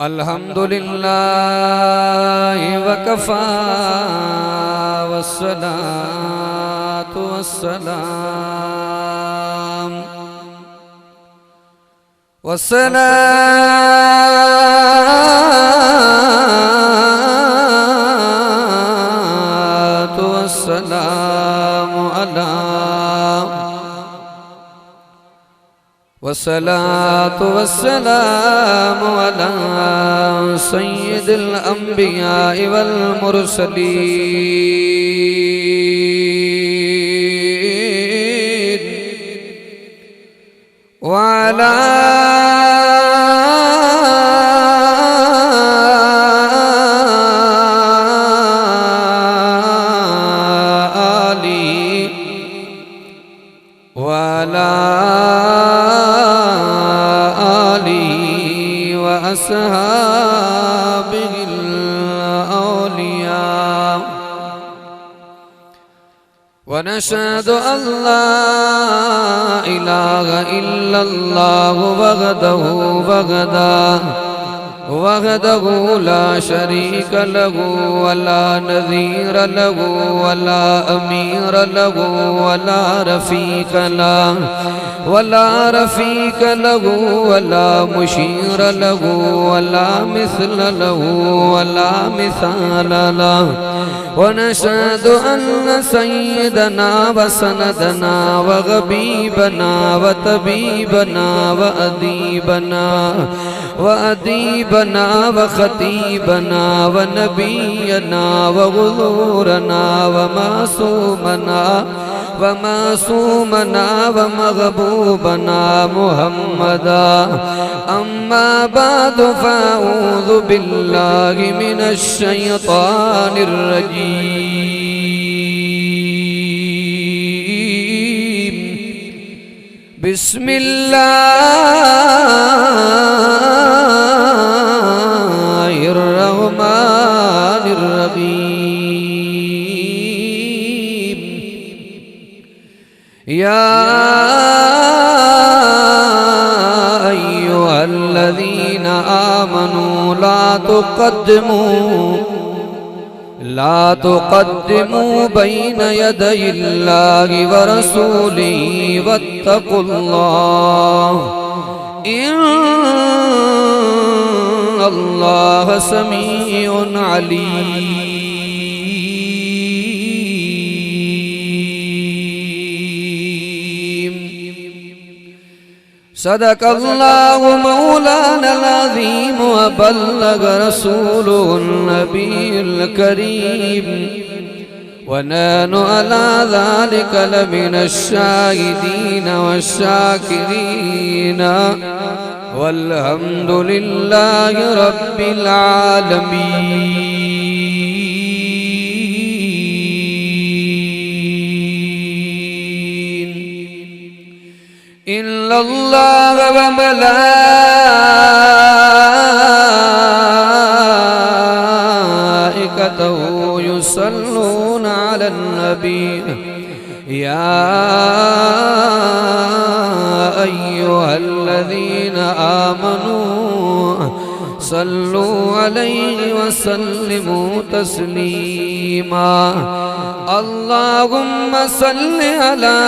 अल्हम्दुलिल्लाह वकफा वस्सलातु वस्सलाम वस्सलातु वस्सलामु अला वस्सलातु वस्सलामु अला सय्यिदिल अंबिया वल मुरसलीन व अला आलिहि व अला अस्हाबिल औलिया व नशहदु अल्ला इलाहा इल्लल्लाह वहदहु ला शरीक लहु वला नज़ीर लहु वला अमीर लहु वला रफ़ीक लहु वला मुशीर लहु वला मिस्ल लहु वला मिसाल लहु व नशहदु अन्न सय्यदना व सनदना व हबीबना व तबीबना व अदीबना व खतीबना व नबीना व हुज़ूरना व मासूमना व महबूबना मुहम्मदा अम्मा बादु फ़अऊज़ु बिल्लाहि मिनश शैतानिर रजीम बिस्मिल्लाहिर रहमानिर रहीम या अय्युहल्लज़ीना आमनू ला तुक़द्दिमू बैन यदयिल्लाहि व रसूलिही वत्तक़ुल्लाह इन्नल्लाह समीउन अलीम। सदक़ल्लाहु मौलानल अज़ीम व बल्लग रसूलुहुन नबियुल करीम व नहनु अला ज़ालिका लमिनश शाहिदीन वश्शाकिरीन वल्हम्दुलिल्लाहि रब्बिल आलमीन। इन्नल्लाह व मलाइकतहु युसल्लूना अलन नबी या अय्युहल्लज़ीना आमनू सल्लू अलैहि व सल्लिमू तस्लीमा। अल्लाहुम्मा सल्लि अला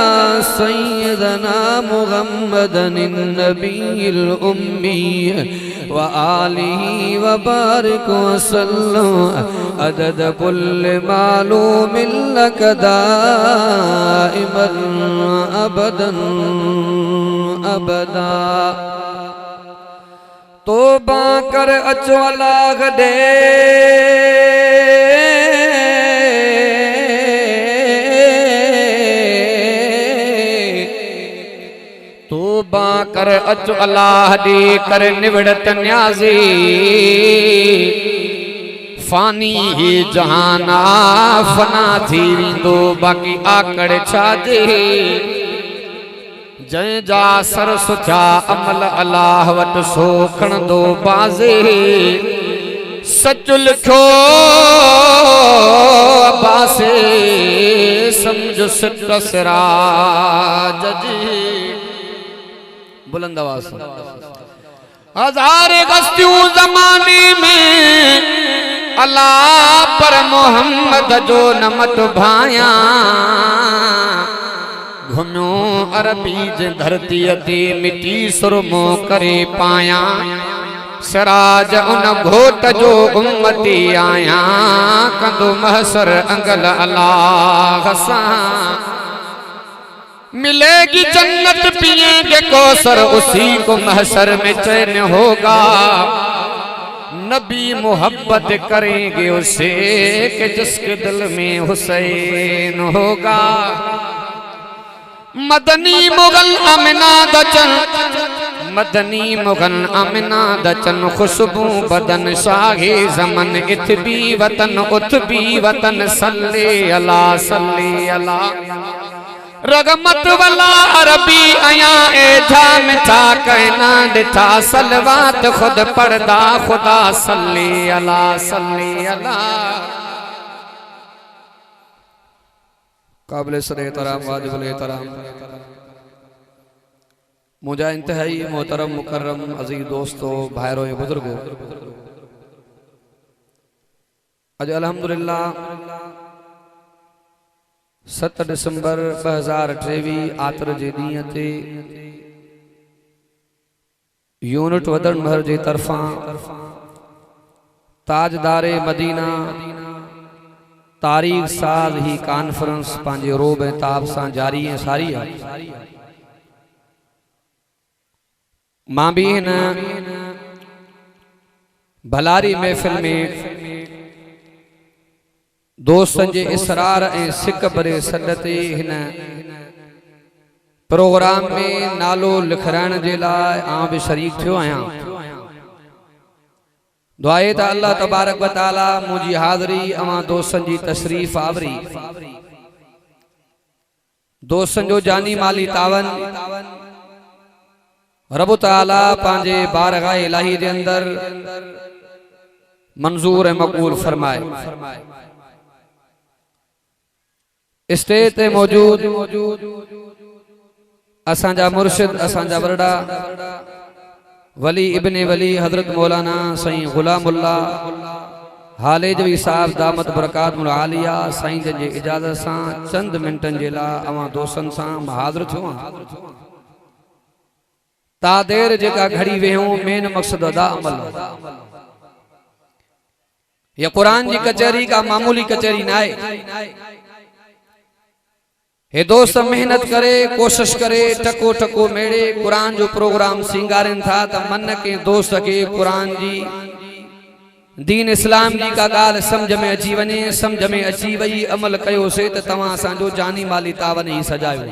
सय्यिदना मुहम्मदिन नबिय्यिल उम्मी व आलिहि व बारिक व सल्लम अदद कुल्लि मालूमिन लक दाइमन अबदन अबदा। तौबा कर अचो अल्लाह दे तौबा कर अचो अल्लाह दी कर निवड़त न्याज़ी फानी ही जहाना फना थी विंदो बाकी आकड़ छाजे जय जा sir Sucha Amal Allah what सोखण दो बाज़े सच लिखो अब्बासे समझ सिट सिराज जी बुलंद आवाज़ हजार गस्तियों जमाने में अल्लाह पर मोहम्मद जो नमत भाया घुम्यो अरबी जे धरती ते मिट्टी सुरमो करे पाया सराज उन घोट जो उम्मती आया कंदो महसर अंगल अल्लाह सां मिलेगी जन्नत पिएंगे कौसर उसी को महशर में चैन होगा नबी मोहब्बत करेंगे उसे कि जिसके दिल में हुसैन होगा मदनी मुगल अमिना दचन मदनी मुगल अमिना दचन खुशबू बदन शाहे जमन इतबी वतन उतबी वतन सल्ले अला रगमत वाला अरबी आया ए जाम था कहना दिथा सलवात खुद पढ़दा खुदा सल्ली अला काबिल सरे एहतराम वाजिबुल एहतराम मुझा इंतहाई मोहतरम मुकर्रम अजीज दोस्तों भाइरों बुजुर्गों अज अल्हम्दुलिल्लाह 7 दिसंबर 2023 आतर जे ॾींहं ते यूनिट वदन महर जे तरफां ताजदारे मदीना तारीख साज़ ही कॉन्फ्रेंस पंहिंजे रोब ऐं ताब सां जारी ऐं सारी आहे मां भी हिन भलारी महफ़िल में दोस्तन जे इसरार ऐं सिक भरे सॾ ते हिन प्रोग्राम में नालो लिखाइण जे लाइ आउं भी शरीक थियो आहियां दुआए त अल्लाह तबारक व तआला मुंहिंजी हाज़िरी अवां दोस्तन जी तशरीफ़ आवरी दोस्तन जो जानी माली तावन रब तआला पंहिंजे बारगाह इलाही जे अंदर मंजूर ऐं मक़बूल फरमाए स्टेज ते मौजूद असांजा मुर्शिद असांजा वरडा वली इब्ने वली हजरत मौलाना साईं गुलामुल्लाह हालेजवी साहब दामत बरकातुल आलिया साईं जे इजाजत सां चंद मिनटन जे लाइ अवां दोस्तन सां हाज़िर थियो ता देर जेका घड़ी वेहूं मेन मकसद अदा अमल ये कुरान जी कचहरी का मामूली कचहरी ना है हे दोस्त मेहनत करे कोशिश करे टको टको मेड़े कुरान जो प्रोग्राम सिंगारन था त मन के दोस्त के कुरान जी दीन इस्लाम जी का गाल समझ में अची वने समझ में अची वई अमल कयो से त तवा असा जो जानी माली तावन ही सजायो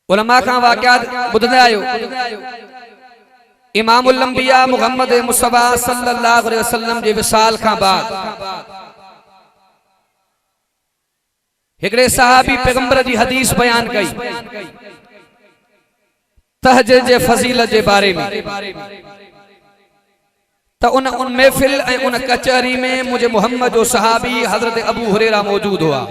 उलमा का वाक़यात बुधंदा आयो इमामुल अंबिया मुहम्मद मुस्तफा सल्लल्लाहु अलैहि वसल्लम जे विसाल का बाद हिकड़े सहाबी पैगंबर जी हदीस बयान कई तहज्जुद जे फजीलत जे बारे में तो उन महफिल ए उन कचहरी में मुझे मोहम्मद जो सहाबी हजरत अबू हुरैरा मौजूद हुआ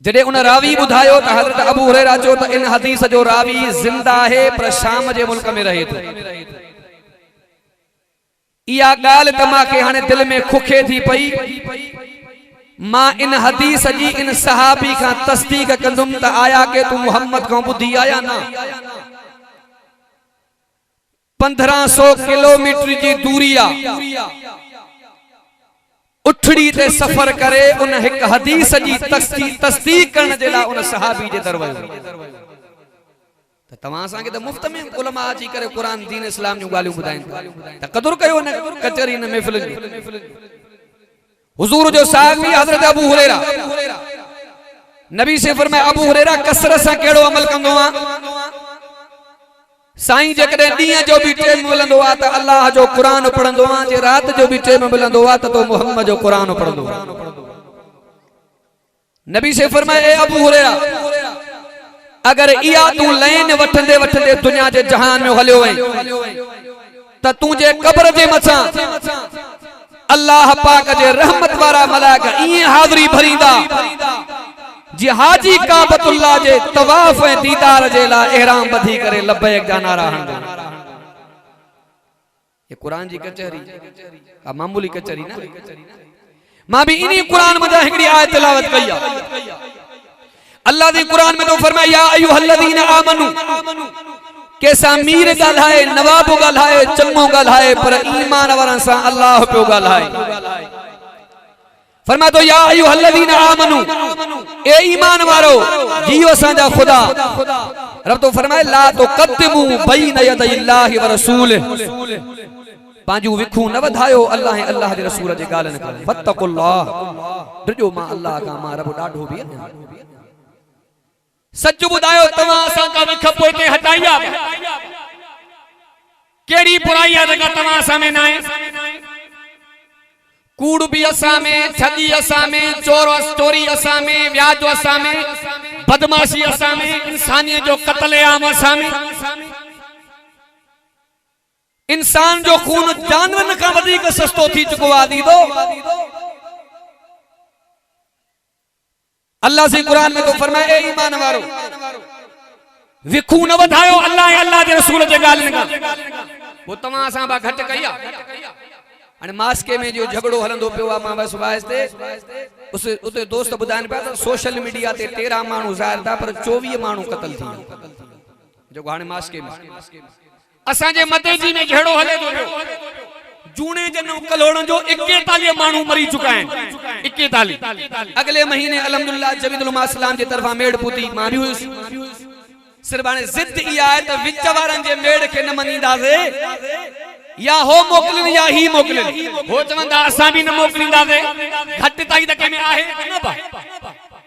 जडे उन रावी बुधायो तो हजरत अबू हुरैरा चो तो इन हदीस जो रावी जिंदा है पर शाम जे मुल्क में रहे तो इया गाल तमा के हाने दिल में खुखे थी पई मां इन हदीस जी इन सहाबी का तस्दीक कंदुम त आया के तू मोहम्मद को बुधी आया ना 1500 किलोमीटर की दूरिया उठड़ी ते सफर करे उन एक हदीस जी तस्दीक करने जे ला उन सहाबी जे दर वयो त तमा सा के त मुफ्त में उलमा अची करे कुरान दीन इस्लाम जो गालियों बुधाइन त कदर कयो न कचहरी न महफिल हुजूर जो साहबी हजरत अबू हुरैरा नबी से फरमाया अबू हुरैरा कसरत से केड़ो अमल कंदो आ साईं जकड़े ॾींहं जो भी टाइम मिलंदो आ त अल्लाह जो कुरान पढ़ंदो आ जे रात जो भी टाइम मिलंदो आ त तो मोहम्मद जो कुरान पढ़ंदो आ नबी से फरमाया ए अबू हुरैरा अगर इया तू लाइन वठंदे वठंदे दुनिया जे जहान में हलियो वई त तू जे कब्र जे मथा अल्लाह पाक जे रहमत वारा मलाइका इए हाज़िरी भरींदा जी हाजी काबतुल्लाह जे तवाफ ऐं दीदार जे ला इहराम बधी करे लब्बैक जा नारा हणंदा। ये कुरान जी कचहरी आ मामूली कचहरी ना। मां भी इन्हीं कुरान में हिकड़ी आयत तिलावत कई आ। अल्लाह दी कुरान में तो फरमाया या अय्युहल्लज़ीना आमनू केसा मीर ॻाल्हाए नवाब ॻाल्हाए चङो ॻाल्हाए पर ईमान वारनि सां अल्लाह पियो ॻाल्हाए। फरमाया तो या अय्युहल्लज़ीना आमनू ए ईमान वारो जियो असांजा खुदा। रब तो फरमाए ला तुक़द्दिमू बैन यदैल्लाहि व रसूलिहि पांजू विखू न वधायो अल्लाह अल्लाह जे रसूल जे ॻाल्हियुनि खां। फत्तकुल्लाह डिजो मां अल्लाह का मां रब ॾाढो भी सच ॿुधायो तव्हां असां का विख पोइते हटाइया केड़ी बुराई आहे जेका तव्हां असां में न आहे। कूड़ भी असां में, ठगी असां में, चोरी असां में, व्याज असां में, बदमाशी असां में, इंसानियत जो कत्ल आम असां में। इंसान जो खून जानवरन का वधीक सस्तो थी चुको आहे दीदो। अल्लाह से कुरान में तो फरमाए ए ईमान वारो विखू न वधायो अल्लाह अल्लाह जे रसूल जे ॻाल्हियुनि खां। वो तव्हां असां बा घट कई आहे। हाणे मास्के में जो झगड़ो हलंदो पियो आहे मां बस वास्ते उते दोस्त ॿुधाइनि पिया त सोशल मीडिया ते 13 माण्हू ज़ाहिर था पर 24 माण्हू क़त्ल थी जेको हाणे मास्के में असां जे मते जी में झगड़ो हले थो पियो। जूने जनम कलोड़न जो 41 मानू मरी चुका है। 41 अगले महीने अल्हम्दुलिल्लाह जमीदुल उलमा इस्लाम जे तरफा मेड़ पुती मां भी हुई। सिर्फ हाणे जिद इहा आहे त विच वारन जे मेड़ के न मनींदासे या हो मोकलिन या ही मोकलिन। हो चवंदा असां भी न मोकलिंदासे घट ताई त केने आहे न बा।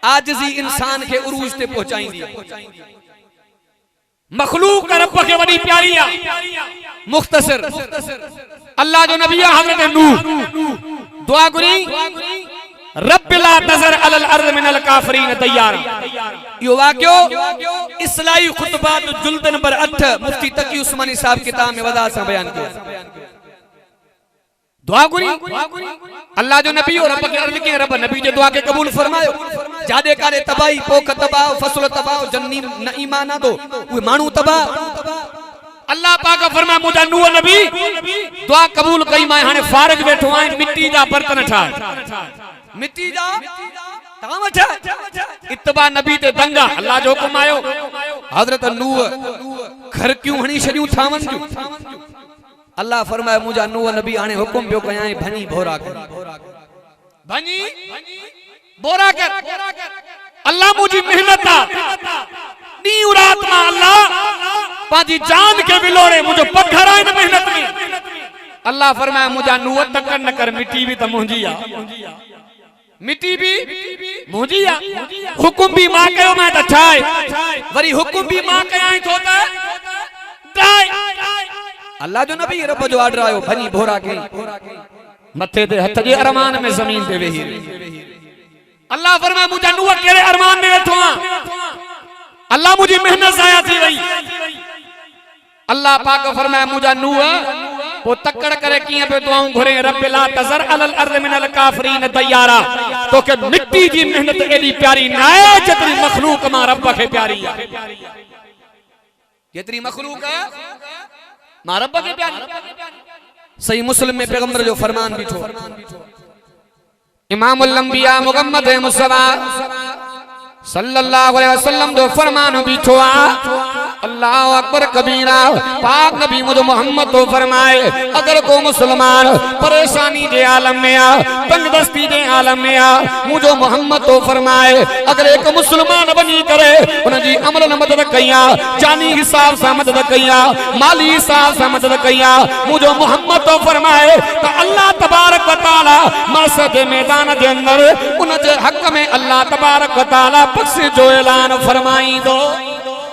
आजिज़ी इंसान के उरूज ते पहुंचाईंदी। मखलूक रब के बड़ी प्यारी आ। मुख्तसर अल्लाह जो नबी हजरत नूह दुआ करी रब ला तज़र अलल अर्ज़ मिनल काफिरीन तैयारा। यो वाक़ियो इस्लाही खुतबात जुल्द नंबर 8 मुफ्ती तकी उस्मानी साहब किताब में वदा से बयान किया। दुआ करी अल्लाह जो नबी और रब के अर्ज़ के रब नबी जे दुआ के कबूल फरमायो। जादे कारे तबाही पोख तबाह फसल तबाह जन्नी न ईमान ना दो वे मानू तबाह। अल्लाह पाक फरमाया मुझा नूह नबी दुआ कबूल कई मैं हाने फारग बैठो आइन मिट्टी जा बर्तन ठाए मिट्टी जा ताम ठा इत्तबा नबी ते दंगा अल्लाह जो हुकुम आयो। हजरत नूह घर क्यों हणी छडियो थावन जो। अल्लाह फरमाया मुझा नूह नबी हाने हुकुम पियो कयाई भनी भोरा कर भनी बोरा कर। अल्लाह मुझी मेहनत दी रात मां अल्लाह पाजी जान के बिलोरे मुझे पत्थर आए न मेहनत में। अल्लाह फरमाया मुझा नूह तकन न कर मिट्टी भी त मुंहिंजी आ मिट्टी भी मुंहिंजी आ। हुकुम भी मां कयो मैं त ठाए वरी हुकुम भी मां कयाई थो त ठाए। अल्लाह जो नबी रब जो ऑर्डर आयो भनी भोरा के मथे ते हथ जे अरमान में जमीन पे वेही। अल्लाह फरमाया मुझा नूह केड़े अरमान में वेठो आ। अल्लाह मुझी मेहनत जाया थी वई। अल्लाह पाक फरमाया मुझा नूह वो तकड़ करे किए पे दुआऊं घुरे रब ला तज़र अलल अर्ज़ मिनल काफिरीन तैयारा। तो के मिट्टी जी मेहनत एडी प्यारी ना है जितनी मखलूक मां रब के प्यारी है। जितनी मखलूक है मां रब के प्यारी। सही मुस्लिम में पैगंबर जो फरमान भी थो इमामुल अंबिया मुहम्मद मुस्तफा सल्लल्लाहु अलैहि वसल्लम जो फरमान बीठो आ। अल्लाह अकबर कबीरा पाक नबी मुझे मोहम्मद तो फरमाए अगर को मुसलमान परेशानी के आलम में आ तंगदस्ती के आलम में आ मुझे मोहम्मद तो फरमाए अगर एक मुसलमान बनी करे उनकी अमल न मदद कया जानी हिसाब से मदद कया माली हिसाब से मदद कया मुझे मोहम्मद तो फरमाए तो अल्लाह तबारक व तआला मसद मैदान के अंदर उन हक में अल्लाह तबारक व तआला बख्श जो ऐलान फरमाई दो।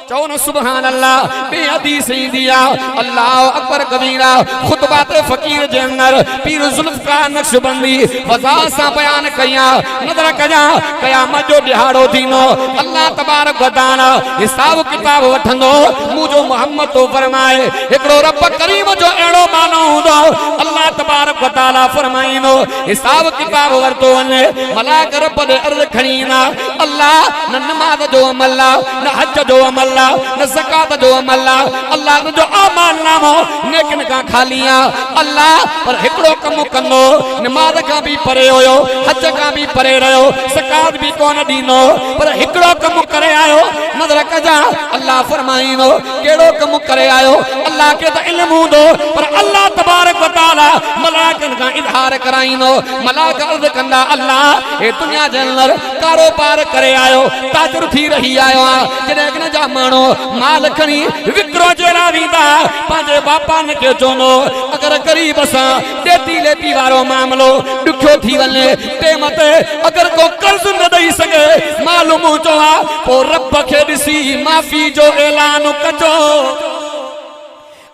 चौन सुबहान अल्लाह बेहदीस दिया अल्लाह अकबर कबीरा खुतबात फकीर जे अंदर पीर जुल्फकार नक्शबंदी वज़ा सा बयान कया नजर कया कयामत जो दिहाड़ो दीनो अल्लाह तबारक व तआला हिसाब किताब वठंदो मुझो मोहम्मद तो फरमाए एकड़ो रब करीम जो जो एड़ो मानो हुंदो अल्लाह तबारक व तआला फरमाइनो हिसाब किताब वरतो वने मलाक रब दे अर्ज़ खणीना अल्लाह न नमाज जो अमल न हज जो अमल न ज़कात जो अमल अल्लाह जो अमल नामो नेकन का खालिया अल्लाह पर हिकड़ो कम कंदो नमाज का भी परे होयो हज का भी परे रहो ज़कात भी कोन दीनो पर हिकड़ो कम करे आयो नजर कजा अल्लाह फरमाइनो केड़ो कम करे आयो अल्लाह के त इल्म हुंदो पर अल्लाह तबारक व तआला मलाकन का इज़हार कराइनो मलाक अर्ज़ कंदा अल्लाह ए दुनिया जे अंदर कारोबार करे आयो ताजर थी रही आयो जने न जा मानो माल खणी विक्रो जेला वींदा पांजे बापा ने के चोनो अगर गरीब सा देती लेती वारो मामलो दुखो थी वने ते मते अगर को कर्ज न दई सके मालूम चोआ पो रब के दिसी माफी जो ऐलान कजो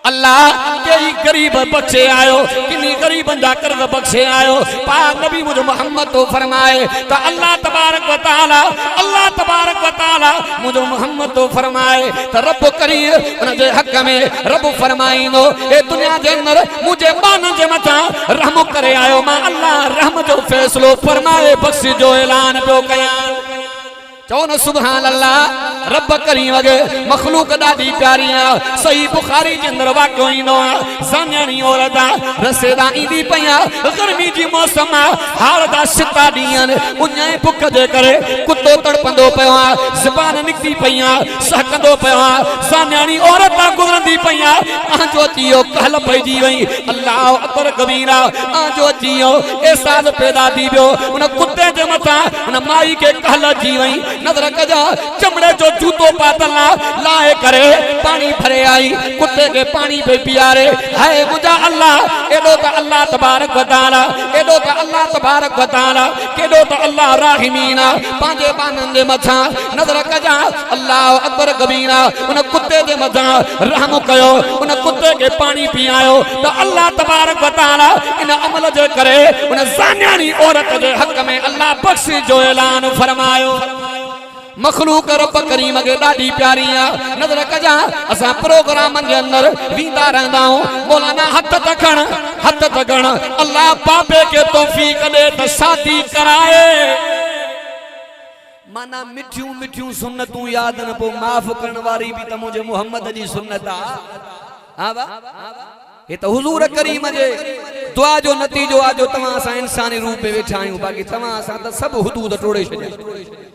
अल्लाह कई गरीब बख्शे आयो किनी गरीबन जा कर्ज बख्शे आयो पाक नबी मुझे मोहम्मद तो फरमाए तो अल्लाह तबारक व तआला मुझे मोहम्मद तो फरमाए तो रब करीम उन जे हक में रब फरमाइनो ए दुनिया जे अंदर मुझे मान जे मथा रहम करे आयो मां अल्लाह रहम जो फैसलो फरमाए बख्श जो ऐलान पियो कया चौन सुभान अल्लाह रब करीम वगे मखलूक दादी प्यारियां सही बुखारी के अंदर वाक्यो इनो सान्यानी औरत रसेदा इंदी पया गर्मी जी मौसम हाल दा सिता दियन उन्याई भुख जे करे कुत्तो तड़पंदो पयो ज़बान निकती पया सहकंदो पयो सान्यानी औरत गुजरंदी पया आजो जियो कहल पईजी वई अल्लाह अकबर कबीरा आजो जियो एहसास पैदा दी बियो उन कुत्ते जे मथा उन माई के कहल जी वई नजर कजा चमड़े जो जूतो पातला लाए करे पानी भरे आई कुत्ते के पानी पे पियारे है मुझा अल्लाह एडो तो अल्लाह तबारक व तआला एडो तो अल्लाह तबारक व तआला केडो तो अल्लाह राहिमीना पांजे बानन दे मथा नजर कजा अल्लाह अकबर कबीरा उन कुत्ते दे मथा रहम कयो उन कुत्ते के पानी पियायो तो अल्लाह तबारक व तआला इन अमल जे करे उन ज़ान्यानी औरत जे हक में अल्लाह बख्श जो ऐलान फरमायो मखलूक रब करीम के दादी प्यारियां नजर कजा असा प्रोग्राम के अंदर वींदा रहंदा मौलाना हथ तखण अल्लाह बाबे के तौफीक दे त शादी कराए माना मिठियूं मिठियूं सुन्नतूं याद न पो माफ करण वारी भी त मुझे मोहम्मद जी सुन्नत हां बा ये तो हुजूर करीम जे दुआ जो नतीजो आ जो तमा सा इंसानी रूप में वेठा आयूं बाकी तमा सा त सब हुदूद तोड़े छड्या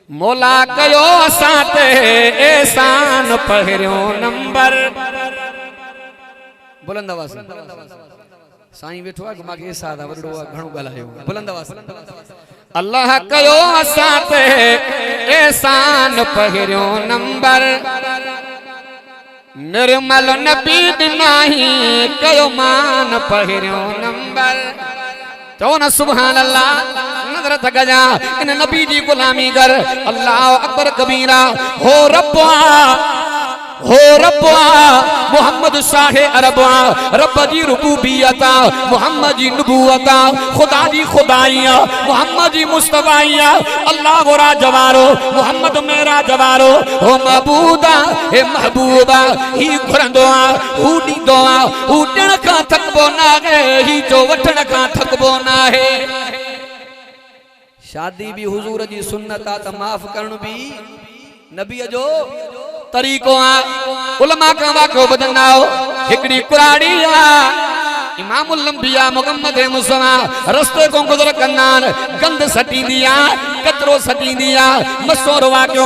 मौला कयो असाते एहसान पहिरियों नंबर बुलंद आवाज साईं वेठो आ माके एहसान वडो घणो गलायो बुलंद आवाज अल्लाह कयो असाते एहसान पहिरियों नंबर निर्मल नबी दिनाही कयो मान पहिरियों नंबर चौन सुभान अल्लाह नजर तगजा इन नबी जी गुलामी कर अल्लाह अकबर कबीरा हो रब्बा मोहम्मद शाह अरबा रब जी रुबूबियता मोहम्मद जी नबूवता खुदा जी खुदाइया मोहम्मद जी मुस्तफाइया अल्लाह गोरा जवारो मोहम्मद मेरा जवारो हो महबूदा हे महबूबा ही घुरंदो हू दींदो हू ॾियण खां थकबो ना है ही जो वठण खां थकबो ना है शादी भी हुजूर जी सुन्नत आ त माफ करण भी नबी जो तरीको आ उलमा का वाको बदनाओ हिकड़ी कुराड़ी आ इमामुल अंबिया मुहम्मद मुस्तफा रस्ते को गुजर कन्नान गंद सटी दिया कचरो सटी दिया मसोर वाक्यो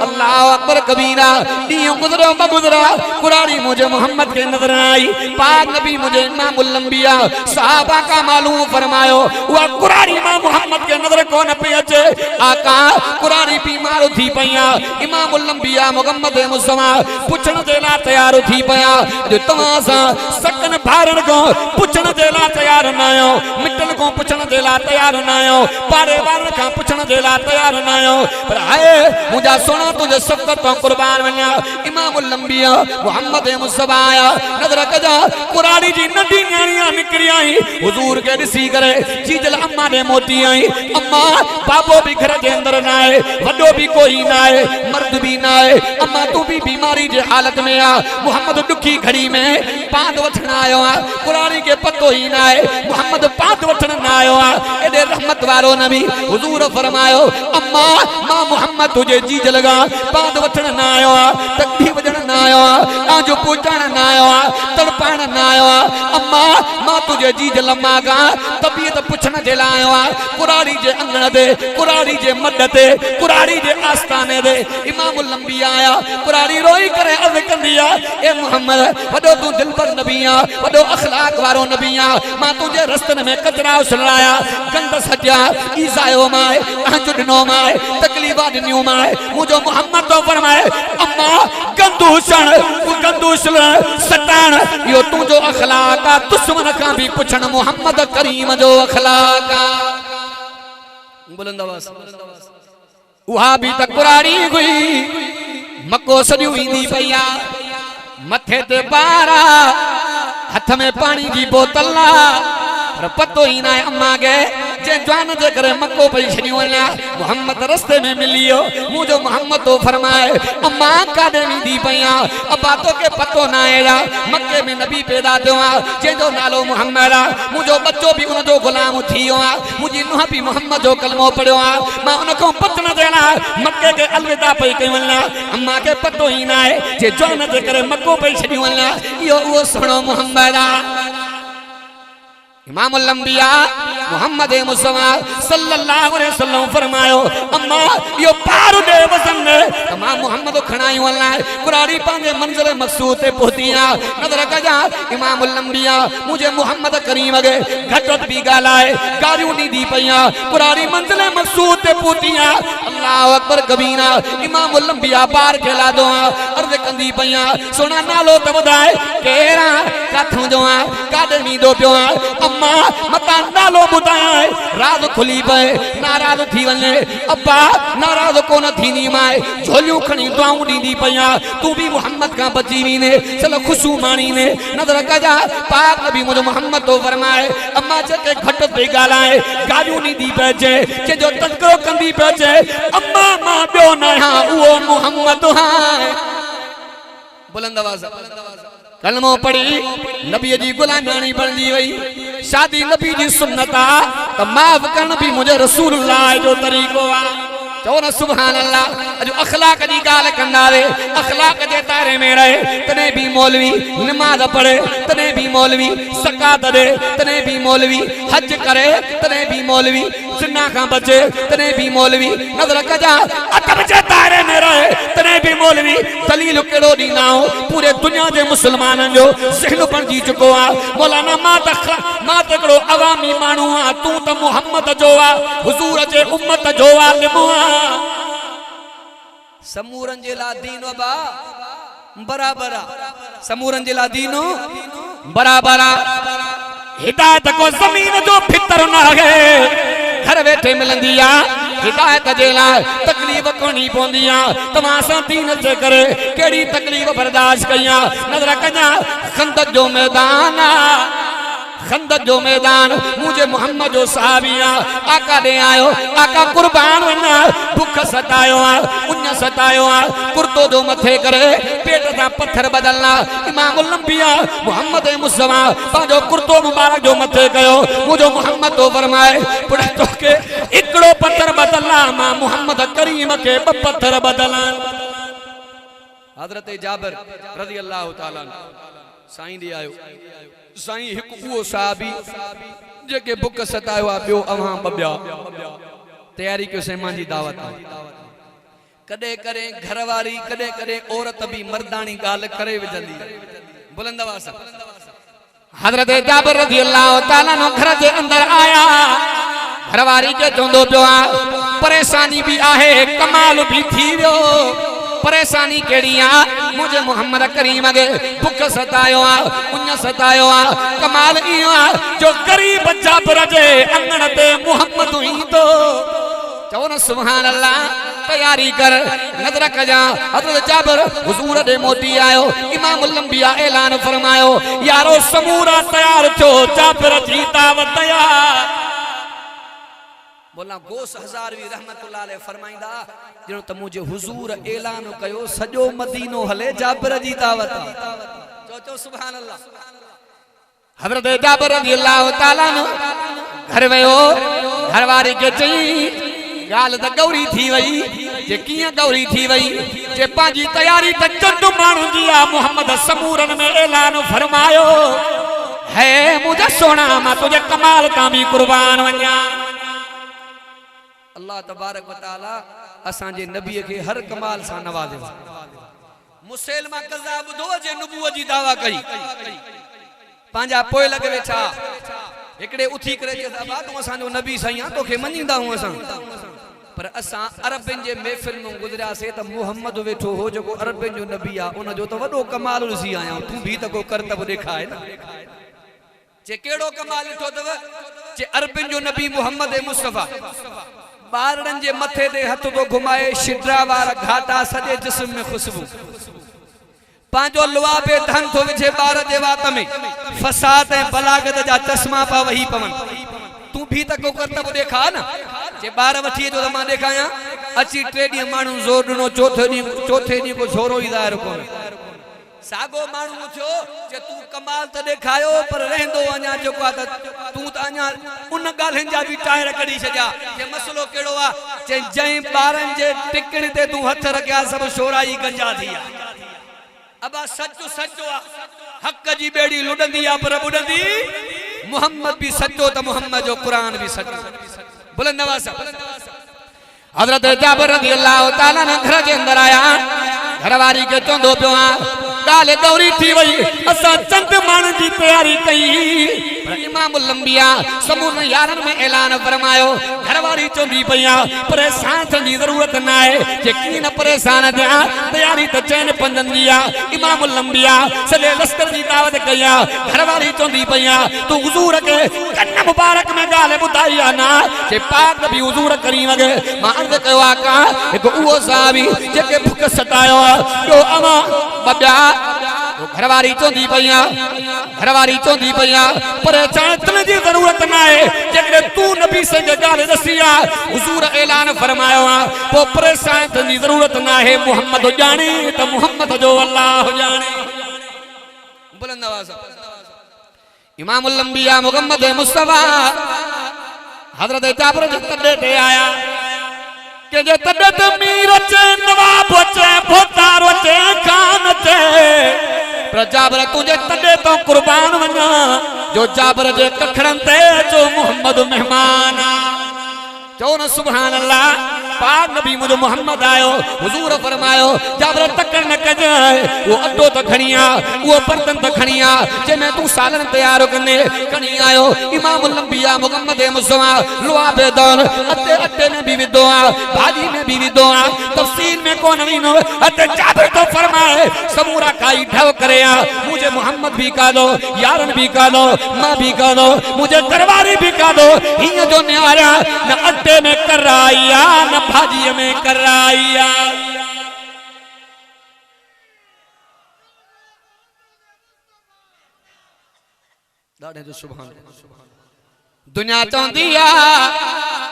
अल्लाह अकबर कबीरा दियो गुजरो म गुजरा कुराड़ी मुझे मोहम्मद के नजर आई पाक नबी मुझे इमामुल अंबिया सहाबा का मालूम फरमायो वो कुराड़ी मां मोहम्मद के नजर कोन पे अचे आका कुराड़ी बीमार थी पया इमामुल अंबिया मुहम्मद मुस्तफा पुछण जे ला तैयार थी पया जो तवा सा सकन भारन को पुछण जे ला तैयार न आयो मिटन को पुछण जे ला तैयार न आयो पारे वारन का पुछण जे जे ला तैयार न आयो पर आए मुझा सोना तुझे शफ़क़त तो कुर्बान वञा इमामुल अंबिया मोहम्मद मुस्तफा आया नज़र कजा कुराड़ी जी नंढी न्याणियां निकरी आई हुजूर के ॾिसी करे चीजल अम्मा ने मोटी आई अम्मा बाबो भी घर के अंदर ना आए वडो भी कोई ना आए मर्द भी ना आए अम्मा तू भी बीमारी जे हालत में आ मोहम्मद दुखी घड़ी में पाद वठण आयो आ कुराड़ी के पतो ही ना आए मोहम्मद पाद वठण ना आयो आ एडे रहमत वारो नबी हुजूर फरमायो अम्मा मां मोहम्मद तुझे जीज लगा पाद वठण ना आयो आ तकलीफ वजण ना आयो आ आजो पूजण ना आयो आ तड़पाण ना आयो आ अम्मा मां तुझे जीज लम्मा गा तबीयत पुछण जे लाइ आयो आ कुराड़ी जे अंगण ते कुराड़ी जे मड ते कुराड़ी जे आस्थाने ते इमामुल अंबिया आया कुराड़ी रोई करे अर्ज़ कंदी आ ए मोहम्मद वडो तू दिल पर नबी आ वडो अखलाक वारो नबी आ मां तुझे रस्तन में कचरा उछलाया गंद सजा ईज़ायो माए आंजो दिनो माए तकलीफा दिनियो माए मुझो मोहम्मद तो फरमाए अम्मा गंदूषण गंदूषण सटाण यो तुझो अखलाक आ दुश्मन का भी पुछण मोहम्मद करीम जो अखलाक आ बुलंद आवाज़ उहा भी त कुराड़ी हुई मको सॼियूं ईंदी पई आ मथे ते बारा हथ में पानी की बोतल पर पतो ही ना अम्मा के जे जान जे करे मको पई छड़ियो वञा मोहम्मद रस्ते में मिलियो मुझो मोहम्मद तो फरमाए अम्मा काडे वींदी पईया अब्बा तो के पतो ना आया मक्के में नबी पैदा थियो आ जेजो नालो मोहम्मद आ मुझो बच्चो भी उन जो गुलाम थियो आ मुजी नुह भी मोहम्मद जो कलमो पढ़ियो आ मां उन को पतो न देना मक्के के अलविदा पई कई वञा अम्मा के पतो ही ना है जे जान जे करे मको पई छड़ियो वञा यो वो सुनो मोहम्मद आ इमामुल अंबिया मोहम्मद मुस्तफा सल्लल्लाहु अलैहि वसल्लम फरमायो अम्मा यो पार दे वसन तमा मोहम्मद खणाई वला कुराड़ी पांजे मंजिल मकसूद ते पहुंचिया नजर कजा इमामुल अंबिया मुझे मोहम्मद करीम के घटत भी गालाए गारियों नी दी पईया कुराड़ी मंजिल मकसूद ते पहुंचिया अल्लाह अकबर कबीरा इमामुल अंबिया पार खेला दो अर्ज कंदी पईया सोना नालो त बुधाए केरा काथों जो आ काडे नी दो पियो अम्मा मता नालो बुधाए राज खुली पे नाराज थी वने अब्बा नाराज कोन थीनी माए झोलियों खणी दुआऊं दीदी पया तू भी मोहम्मद का बची नी ने चलो खुशू मानी ने नजर कजा पाक नबी मुझे मोहम्मद तो फरमाए अम्मा जके घट पे गालाए गालियों नी दी पजे के जो तज़किरो कंदी पजे अम्मा मां बियो ना वो मोहम्मद है बुलंद आवाज़ कलमो पढ़ी नबी जी गुलामी बणजी वई शादी नबी जी सुन्नत आ त माफ करन भी मुझे रसूलुल्लाह जो तरीको आ चो न सुभान अल्लाह अज अखलाक जी गाल कंदा रे अखलाक जे तारे में रहे तने भी मौलवी नमाज पढ़े तने भी मौलवी ज़कात दे तने भी मौलवी हज करे तने भी मौलवी जिन्ना का बचे तने भी मौलवी नजर कजा अदब जे तारे में रहे तने भी मौलवी दलील केड़ो दीना हो पूरे दुनिया के मुसलमानन जो ज़हन बणजी चुको आ मौलाना मां तकड़ो अवामी मानू आ तू त मोहम्मद जो आ हुजूर जे उम्मत जो आलिम आ समूरन जे ला दीन बा बराबर समूरन जे ला दीनो बराबर हिदायत को जमीन जो फितर न है घर बैठे मिलंदी आ हिदायत जे ला तकलीफ करनी पवंदी आ तमां सां दीन जे करे केड़ी तकलीफ बर्दाश्त कया नजर कया खंदक जो मैदान आ खंदक जो मैदान मुझे मोहम्मद जो साहबिया आका दे आयो आका कुर्बान वना भूख सतायो आ उन सतायो आ कुर्तो जो मथे करे पेट दा पत्थर बदलना इमामुल अंबिया मोहम्मद मुस्तफा पाजो कुर्तो मुबारक जो मथे कयो मुझो मोहम्मद तो फरमाए पुड़े तो के इकड़ो पत्थर बदलना मां मोहम्मद करीम के पत्थर बदलना हजरत जाबिर रज़ी अल्लाह तआला साईं दी आयो साईं एक वो साहबी जेके बुक सतायो आ बियो अवां बब्या तैयारी के सेमा जी दावत कदे करे घरवारी कदे करे औरत भी मर्दानी गाल करे विजंदी बुलंद आवाज़ हजरत जाबिर रज़ी अल्लाह तआला नो घर जे अंदर आया घरवारी के चोंदो पियो आ परेशानी भी आहे कमाल भी थी वियो परेशानी केड़ी आ मुझे मोहम्मद करीम के भूख सतायो आ उन सतायो आ कमाल इयो आ जो गरीब जाबिर जे अंगण ते मोहम्मद ही तो चवो न सुभान अल्लाह तैयारी कर नजर कजा हज़रत जाबिर हुजूर दे मोती आयो इमामुल अंबिया ऐलान फरमायो यारो समूरा तैयार थो जाबिर जी दावत तैयार बोला गोस हज़ारवी रहमतुल्लाह अलैह फरमाइंदा जणो त मुझे हुजूर ऐलान कयो सजो मदीनो हले जाबिर जी दावत चो सुभान अल्लाह हज़रत जाबिर रज़ियल्लाहु ताला घर वयो घरवारी के चई गाल त गौरी थी वई जे किया गौरी थी वई जे पांजी तैयारी त चंद मानू जिया मोहम्मद समूरन में ऐलान फरमायो है मुझे सोना मा तुझे कमाल का भी कुर्बान वन्या अल्लाह तबारक व तआला असा जे नबी के हर कमाल सा नवाजे मुसलमा कज़ाब दो जे नबूवत जी दावा कई पांजा पोए लगे वेठा एकड़े उठी करे जे बाबा तू असा जो नबी सैया तोखे मनींदा हूं असा पर असा अरबन जे महफिल में गुजरिया से त मोहम्मद वेठो हो जो अरबन जो नबी आ उन जो तो वडो कमाल सी आया तू भी त को करतब दिखाए ना जे केड़ो कमाल लिठो तव जे अरबन जो नबी मोहम्मद मुस्तफा बारन जे मथे दे हथ तो घुमाए शिड्रा वाला घाटा सजे जिस्म में खुशबू पांजो लुआबे धन तो विझे बार जे वात में फसाद ए बलागत जा चश्मा पा वही पवन तू भी त को करतब देखा ना जे बार वठी जो मा देखाया अची ट्रेडी मानू जोर दनो चौथे दी को छोरो ही दायर कोन सागो मानू छो जे तू कमाल त देखायो पर रहंदो अना जो को तू त अना उन गालन जा भी टायर कडी छजा जे मसलो केड़ो आ जे जई बारन जे टिकण ते तू हथ रखया सब शोराई गंजा थिया अबा सच्चो सच्चो आ हक जी बेड़ी लुडंदी आ पर बुडंदी मोहम्मद भी सच्चो त मोहम्मद जो कुरान भी सच्चो बुलंद नवाज हजरत जाबिर रज़ियल्लाहु ताला ने घर के अंदर आया घरवारी के चोंदो पियो काले गौरी थी वई असा चंद मान जी तैयारी कई इमामुल अंबिया समूह यारन में ऐलान फरमायो घरवारी चोंदी पया परेशान थी जरूरत ना है जे की न परेशान थिया तैयारी त चैन पंजन दिया इमामुल अंबिया सले लश्कर जी दावत कया घरवारी चोंदी पया तू हुजूर के कन्न मुबारक में गाल बुधाइया ना जे पाक नबी हुजूर करीम के मां अर्ज कयो आका एक वो साहबी जेके भूख सतायो तो अमा बब्या घरवारी चोंदी पया परेशान तन जी जरूरत ना है जेके तू नबी से गाल दसिया हुजूर ऐलान फरमायो वो परेशान तन जी जरूरत ना है मोहम्मद जाने त मोहम्मद जो अल्लाह जाने बुलंद आवाज इमामुल अंबिया मोहम्मद मुस्तफा हजरत जाबिर तदे ते आया के जे तदे त मीर चे नवाब चे भोतारो चे खान चे पर जाबिर तुझे तदे तो कुर्बान वना जो जाबिर जे कखड़न ते जो मोहम्मद मेहमान चो न सुभान अल्लाह पाक नबी मुझे मोहम्मद आयो हुजूर फरमायो जाबिर तकड़ न कजे वो अड्डो तो खणिया वो बर्तन तो खणिया जे मैं तू सालन तैयार करने खणी आयो इमामुल अंबिया मोहम्मद मुस्तफा लुआबे दौर अते में भी विदोआ भाजी में भी विदोआ तफसील में कौन वीनो अते जाबिर तो फरमाए समूरा काई ढव करया मुझे मोहम्मद भी का दो यारन भी का दो मां भी का दो मुझे दरबारी भी का दो हिया जो न्यारा न अड्डे में कराया न भाजी में कराया दुनिया चौंदी आ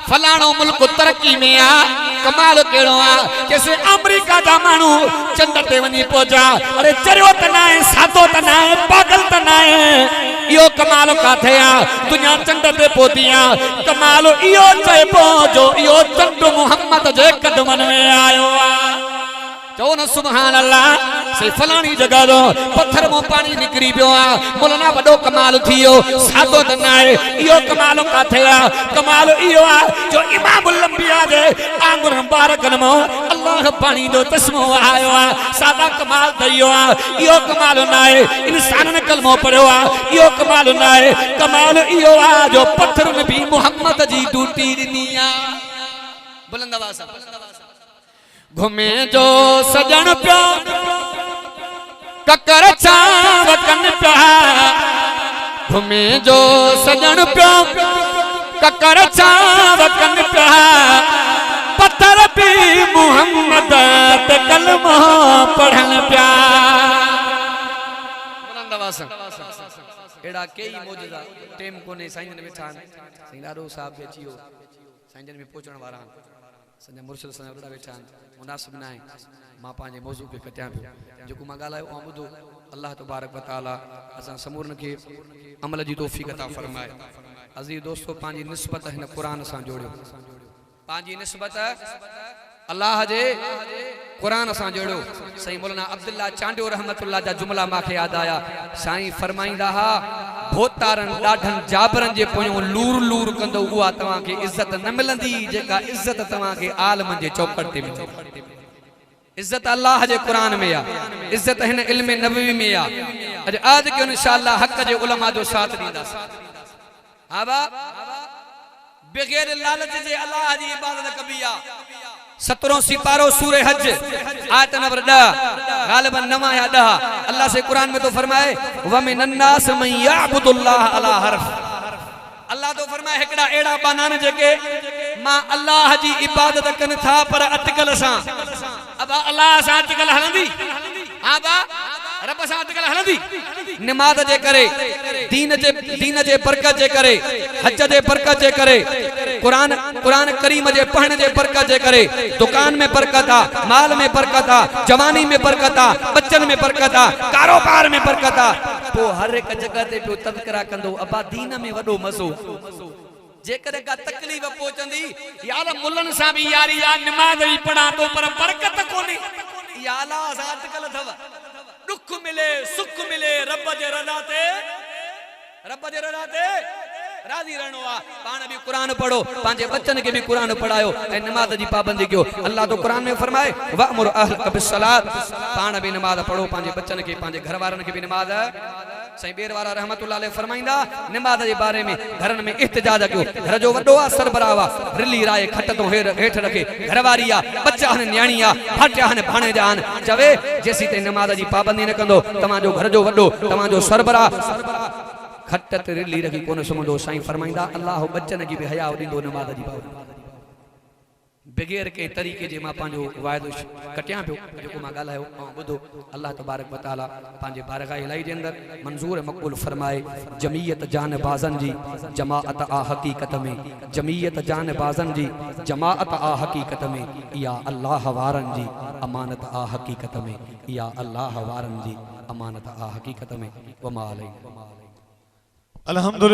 फलाणो मुल्क तरक्की में आ कमाल केड़ो आ जैसे अमेरिका दा मानू चंद ते वनी पहुंचा अरे चरियो त ना है सातो त ना है पागल त ना है यो कमाल काथे आ दुनिया चंद ते पहुंचिया कमाल इयो चइबो जो इयो चंद मोहम्मद जे कदमन में आयो आ चो न सुभान अल्लाह से फलानी जगह दो पत्थर मो पानी निकरी पियो आ मोलना बड़ो कमाल थियो सादो त ना है इयो कमाल काथे आ कमाल इयो आ जो इमामुल अंबिया जे आंगुर मुबारकन मो अल्लाह पानी दो तस्मो आयो आ सादा कमाल दइयो आ इयो कमाल ना है इंसान ने कलमो पढ़ो आ इयो कमाल ना है कमाल इयो आ जो पत्थर में भी मोहम्मद जी टूटी दिनिया बुलंद आवाज घूमे जो सजन प्यो ककर छाव कन प्या घूमे जो सजन प्यो ककर छाव कन प्या पत्थर भी मोहम्मद ते कलमा पढ़न प्या एड़ा कई मौजूदा टेम कोने साईंजन वेठा सिंगारो साहब बेचियो साईंजन में पहुंचण वारा संजय मुर्शिद संजय वड़ा वेठा मुनासिब ना है मां पांजे मौजू के कटिया पियो जो मां गालायो ओ बुधो अल्लाह तबारक व तआला असा समूरन के अमल जी तौफीक अता फरमाए। अजीज दोस्तों पांजी निस्बत हिन कुरान सां जोड़ियो पांजी निस्बत अल्लाह जे कुरान सां जोड़ियो। सही मौलाना अब्दुल्ला चांडियो रहमतुल्लाह जा जुमला माखे याद आया। साईं फरमाइंदा हा भोतारन डाढन जाबरन जे पोयों लूर लूर कंदो उहा तवां के इज्जत न मिलंदी जेका इज्जत तवां के आलम जे चौकट ते मिलंदी। इज्जत अल्लाह जे कुरान में या इज्जत हिन इल्म नबवी में या अज आज के इंशाअल्लाह हक जे उलमा जो साथ दींदा हाबा बगैर लालच जे अल्लाह जी इबादत कबिया 17 सिपारो सूरह हज आयत नंबर 10 गालिबन 9 या 10 अल्लाह से कुरान में तो फरमाए व मिनन नास मन यअबुदुल्लाह अला हर्फ। अल्लाह तो फरमाए एकड़ा एड़ा बानान जेके मां अल्लाह जी इबादत कन था पर अटकल सा अब अल्लाह सा अटकल हलंदी हां बा रब सा अटकल हलंदी नमाज जे करे दीन जे बरकत जे करे हज जे बरकत जे करे कुरान करीम जे पढ़ने जे बरकत जे करे दुकान में बरकत आ माल में बरकत आ जवानी में बरकत आ बच्चन में बरकत आ कारोबार में बरकत आ तो हर एक जगह ते पियो तज़किरा कंदो अबा दीन में वडो मज़ो जेकर का तकलीफ पहुंचंदी यार मुल्लन सा भी यारी या नमाज भी पढ़ा तो पर बरकत कोनी या अल्लाह साथ कल थव दुख मिले सुख मिले रब जे रजा ते राजी रहनो आ पान भी कुरान पढ़ो पांजे बच्चन के भी कुरान पढ़ायो ए नमाज जी पाबंदी क्यों अल्लाह तो कुरान में फरमाए वअमुर अहलक बिस्सलात पान भी नमाज पढ़ो पांजे बच्चन के पांजे घर वारन के भी नमाज सही बेर वाला रहमतुल्लाह अलैह फरमाइंदा नमाज जे बारे में घरन में इhtजाज क्यों घर जो वडो आ सरबरावा रिली राय खट तो हेठ रखे घरवारी आ बच्चा हन न्याणी आ फाटिया हन भाणे जान चवे जेसी ते नमाज जी पाबंदी न कंदो तमा जो घर जो वडो तमा जो सरबरा खट्टत रिली रखी कोन समझो। साईं फरमाइंदा अल्लाह बच्चन की भी हया दींदो नमाज जी पाबंदी बगैर के तरीके जे मां पांजो वायदो कटिया पियो जेको मां गालायो बुधो अल्लाह तबारक व तआला पांजे बारगाह इलाही जे अंदर मंजूर मकबूल फरमाए। जमीयत जान बाजन जी जमाअत आ हकीकत में जमीयत जान बाजन जी जमाअत आ हकीकत में या अल्लाह वारन जी अमानत आ हकीकत में या अल्लाह वारन जी अमानत आ हकीकत में वमा अलैहि अल्हम्दुलिल्लाह।